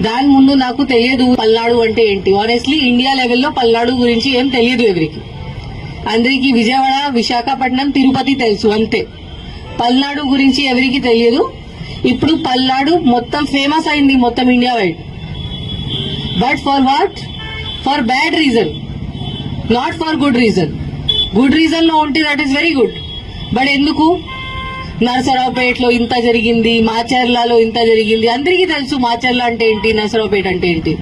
దాని ముందు నాకు తెలియదు పల్నాడు అంటే ఏంటి. ఆనెస్ట్లీ ఇండియా లెవెల్లో పల్నాడు గురించి ఏం తెలియదు ఎవరికి. అందరికీ విజయవాడ, విశాఖపట్నం, తిరుపతి తెలుసు అంతే. పల్నాడు గురించి ఎవరికి తెలియదు. ఇప్పుడు పల్నాడు మొత్తం ఫేమస్ అయింది మొత్తం India wide. But for what? For bad reason, not for good reason. Good reason లో ఉంటే that is very good. But ఎందుకు? నరసరావుపేటలో ఇంత జరిగింది, మాచర్లలో ఇంత జరిగింది. అందరికీ తెలుసు మాచర్ల అంటే ఏంటి, నరసరావుపేట అంటే ఏంటి.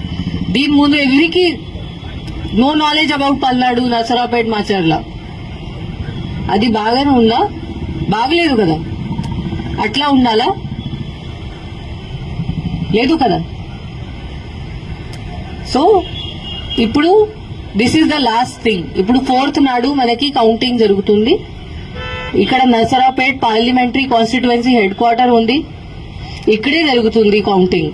దీని ముందు ఎవరికి no knowledge about Palnadu, Narasaraopet, Macherla. అది బాగానే ఉందా? బాగలేదు కదా. అట్లా ఉండాలా? లేదు కదా. సో ఇప్పుడు this is the last thing. ఇప్పుడు 4th నాడు మనకి కౌంటింగ్ జరుగుతుంది. ఇక్కడ Narasaraopet parliamentary constituency head quarter ఉంది. ఇక్కడే జరుగుతుంది కౌంటింగ్.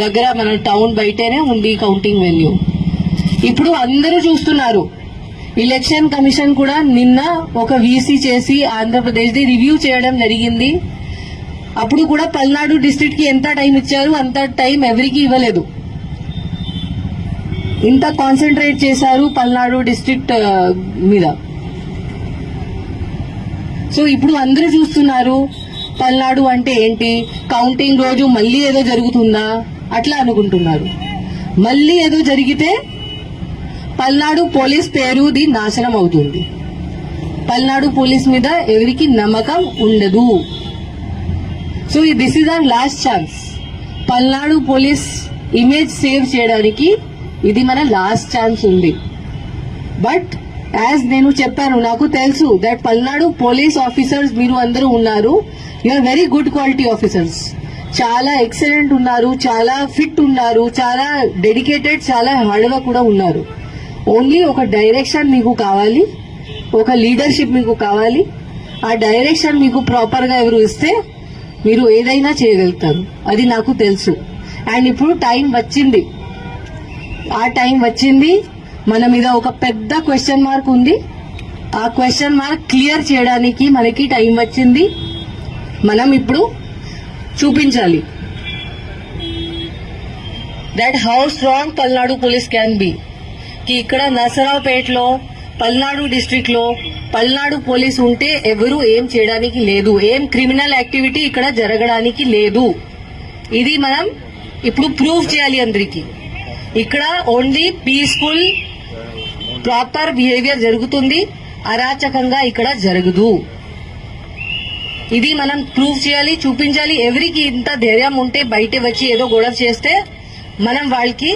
దగ్గర మన టౌన్ బయటనే ఉంది కౌంటింగ్ వెన్యూ. ఇప్పుడు అందరూ చూస్తున్నారు. ఎలక్షన్ కమిషన్ కూడా నిన్న ఒక వీసీ చేసి ఆంధ్రప్రదేశ్ ది రివ్యూ చేయడం జరిగింది. అప్పుడు కూడా పల్నాడు డిస్ట్రిక్ట్ కి ఎంత టైం ఇచ్చారు, అంత టైం ఎవరికి ఇవ్వలేదు. ఇంత కాన్సన్ట్రేట్ చేశారు పల్నాడు డిస్ట్రిక్ట్ మీద. సో ఇప్పుడు అందరూ చూస్తున్నారు పల్నాడు అంటే ఏంటి, కౌంటింగ్ రోజు మళ్ళీ ఏదో జరుగుతుందా అట్లా అనుకుంటున్నారు. మళ్ళీ ఏదో జరిగితే పల్నాడు పోలీస్ పేరుది నాశనం అవుతుంది. పల్నాడు పోలీస్ మీద ఎవరికి నమ్మకం ఉండదు. So this is our last chance. Palnadu police image save చేయడానికి ఇది మన లాస్ట్ ఛాన్స్ ఉంది. బట్ యాజ్ నేను చెప్పాను, నాకు తెలుసు దట్ పల్నాడు పోలీస్ ఆఫీసర్స్ మీరు అందరూ ఉన్నారు. You are very good quality officers. చాలా ఎక్సలెంట్ ఉన్నారు, చాలా ఫిట్ ఉన్నారు, చాలా డెడికేటెడ్, చాలా హార్డ్ వర్క్ కూడా ఉన్నారు. ఓన్లీ ఒక డైరెక్షన్ మీకు కావాలి, ఒక లీడర్షిప్ మీకు కావాలి. ఆ డైరెక్షన్ మీకు ప్రాపర్ గా ఎవరు ఇస్తే మీరు ఏదైనా చేయగలుగుతారు. అది నాకు తెలుసు. అండ్ ఇప్పుడు టైం వచ్చింది. ఆ టైం వచ్చింది. మన మీద ఒక పెద్ద క్వశ్చన్ మార్క్ ఉంది. ఆ క్వశ్చన్ మార్క్ క్లియర్ చేయడానికి మనకి టైం వచ్చింది. మనం ఇప్పుడు చూపించాలి that how strong Palnadu police can be. కి ఇక్కడ నరసరావుపేటలో పల్నాడు డిస్ట్రిక్ట్ లో పల్నాడు పోలీస్ ఉంటే ఎవరు ఏం చేయడానికి లేదు, ఏం క్రిమినల్ యాక్టివిటీ ఇక్కడ జరగడానికి లేదు. ఇది మనం ఇప్పుడు ప్రూవ్ చేయాలి అందరికీ. ఇక్కడ ఓన్లీ పీస్ఫుల్ ప్రాపర్ బిహేవియర్ జరుగుతుంది, అరాచకంగా ఇక్కడ జరగదు. ఇది మనం ప్రూవ్ చేయాలి, చూపించాలి. ఎవరికి ఇంత ధైర్యం ఉంటే బయట వచ్చి ఏదో గొడవ చేస్తే మనం వాళ్ళకి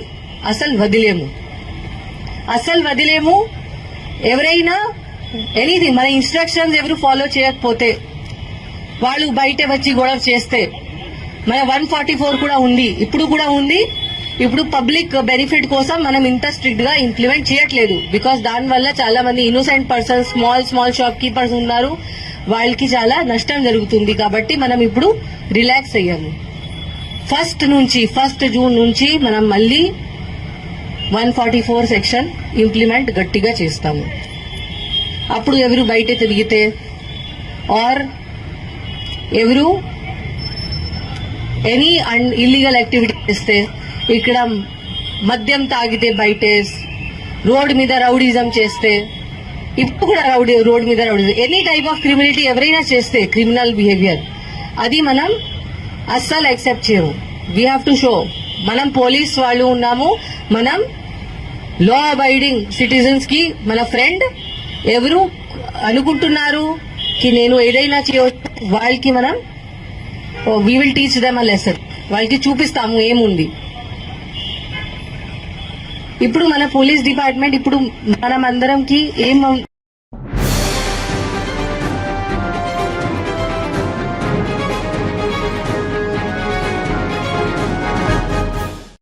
అసలు వదిలేము. ఎవరైనా ఎనీథింగ్ మన ఇన్స్ట్రక్షన్స్ ఎవరు ఫాలో చేయకపోతే, వాళ్ళు బయట వచ్చి గొడవ చేస్తే, మన 144 కూడా ఉంది, ఇప్పుడు కూడా ఉంది. ఇప్పుడు పబ్లిక్ బెనిఫిట్ కోసం మనం ఇంత స్ట్రిక్ట్ గా ఇంప్లిమెంట్ చేయట్లేదు. బికాస్ దానివల్ల చాలా మంది innocent persons, small shop keepers ఉన్నారు, వాళ్ళకి చాలా నష్టం జరుగుతుంది. కాబట్టి మనం ఇప్పుడు రిలాక్స్ అయ్యాము. 1 జూన్ నుంచి మనం మళ్ళీ 144 సెక్షన్ ఇంప్లిమెంట్ గట్టిగా చేస్తాము. అప్పుడు ఎవరు బయట తిరిగితే ఆర్ ఎవరు ఎనీ ఇల్లీగల్ యాక్టివిటీ చేస్తే, ఇక్కడ మద్యం తాగితే బయట రోడ్ మీద రౌడీజం చేస్తే, ఇప్పుడు కూడా రోడ్ మీద రౌడీజం, ఎనీ టైప్ ఆఫ్ క్రిమినిటీ ఎవరైనా చేస్తే క్రిమినల్ బిహేవియర్, అది మనం అస్సలు యాక్సెప్ట్ చేయము. వీ హ్యావ్ టు షో మనం పోలీస్ వాళ్ళు ఉన్నాము, మనం లా అబైడింగ్ సిటిజన్స్ కి మన ఫ్రెండ్. ఎవరు అనుకుంటున్నారు కి నేను ఏదైనా చేయవచ్చు, వాళ్ళకి మనం we will teach them a lesson. వాళ్ళకి చూపిస్తాము ఏముంది. ఇప్పుడు మన పోలీస్ డిపార్ట్మెంట్ ఇప్పుడు మనం అందరంకి ఏం